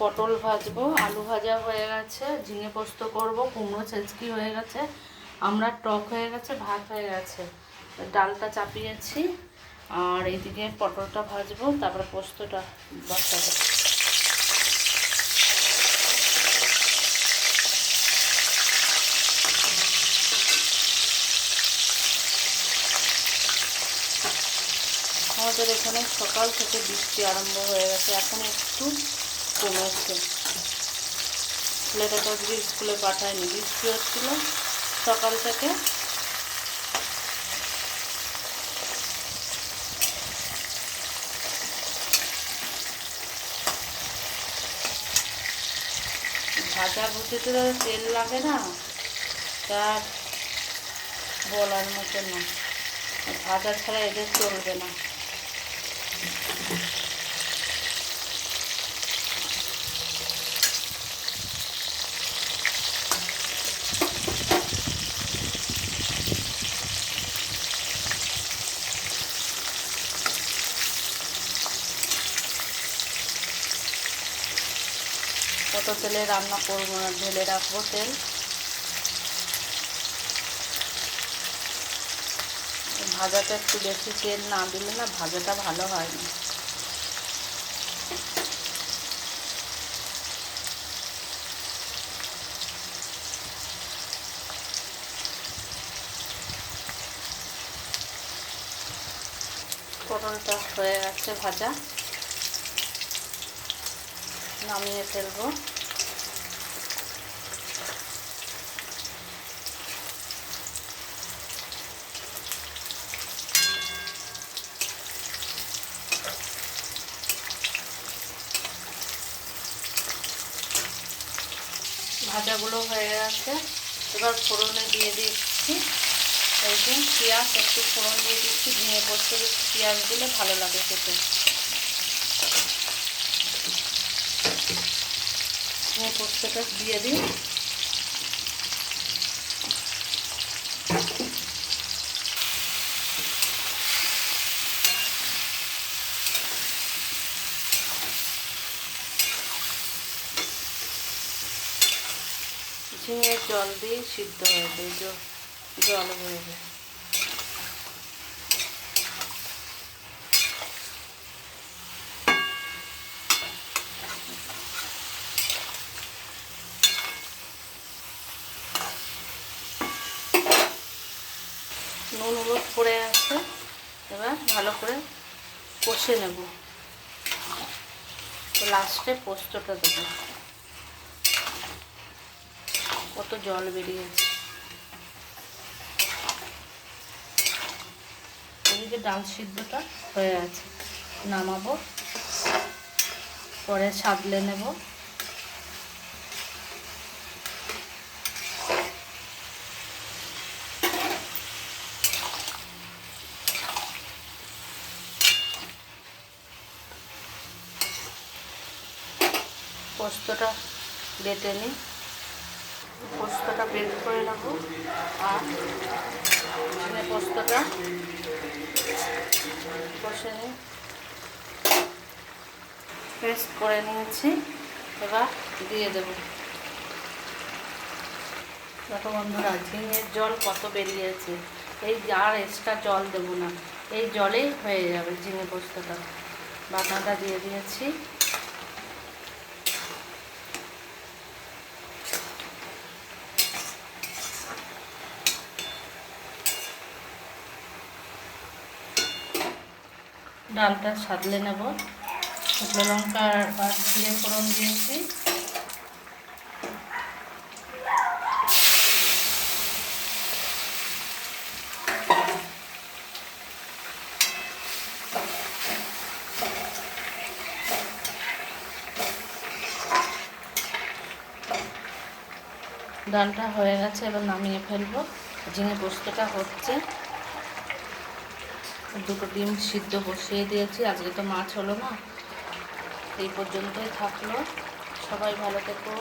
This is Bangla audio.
পটল ভাজবো, আলু ভাজা হয়ে গেছে, ঝিঙে পোস্ত করব, কুমড়ো ছেঁচকি হয়ে গেছে, আমরা টক হয়ে গেছে, ভাত হয়ে গেছে, ডালটা চাপিয়েছি। আর এইদিকে পটলটা ভাজবো, তারপরে পোস্তটা বসাবো। আমাদের এখানে সকাল থেকে বৃষ্টি আরম্ভ হয়ে গেছে, এখন একটু কমেছে। ছেলেটাকে আজকে স্কুলে পাঠায়নি, বৃষ্টি হচ্ছিল সকাল থেকে। ভাজা ভুজিতে তেল লাগে না, তার বলার মতো না। ভাজা ছাড়া এদের চলবে না। কত তেলে রান্না করবো না, ঢেলে রাখবো তেল। ভাজাটা একটু বেশি তেল না দিলে না ভাজাটা ভালো হয় না। পটলটা হয়ে গেছে ভাজা, নামিয়ে ফেলবো। ভাজাগুলো হয়ে গেছে, এবার ফোড়নে দিয়ে দিচ্ছি এই যে পেঁয়াজ, একটু ফোড়ন দিয়ে দিচ্ছি। ঝিঙে পোস্ত পেঁয়াজ দিলে ভালো লাগে খেতে। ঝিঙে পোস্তটা দিয়ে দিই। ঝিঙের জল দিয়ে সিদ্ধ হয়ে যায়, জল হয়ে যায়। নুন হলুদ পড়ে আছে, এবার ভালো করে কষে নেব। লাস্টে পোস্তটা দেবো। কত জল বেরিয়েছে। এদিকে ডাল সিদ্ধটা হয়ে আছে, নামাবো, পরে সাদলে নেব। পোস্তটা বেটে নিই, পোস্তটা বের করে নেবো। আর পোস্তটা কষে নিই, পেস্ট করে নিয়েছি, এবার দিয়ে দেব। দেখো বন্ধুরা, ঝিঙের জল কত বেরিয়েছে। এই আর এক্সট্রা জল দেবো না, এই জলেই হয়ে যাবে ঝিঙে পোস্তটা। বাটাটা দিয়ে দিয়েছি। ডালটা সাদলে নেব। শুকনো লঙ্কা আর জিরে ফোড়ন দিয়েছি। ডালটা হয়ে গেছে, এবার নামিয়ে ফেলবো। ঝিঙে পোস্তটা হচ্ছে। দুটো ডিম সিদ্ধ বসিয়ে দিয়েছি, আজকে তো মাছ হলো না। এই পর্যন্তই থাকলো। সবাই ভালো থেকো।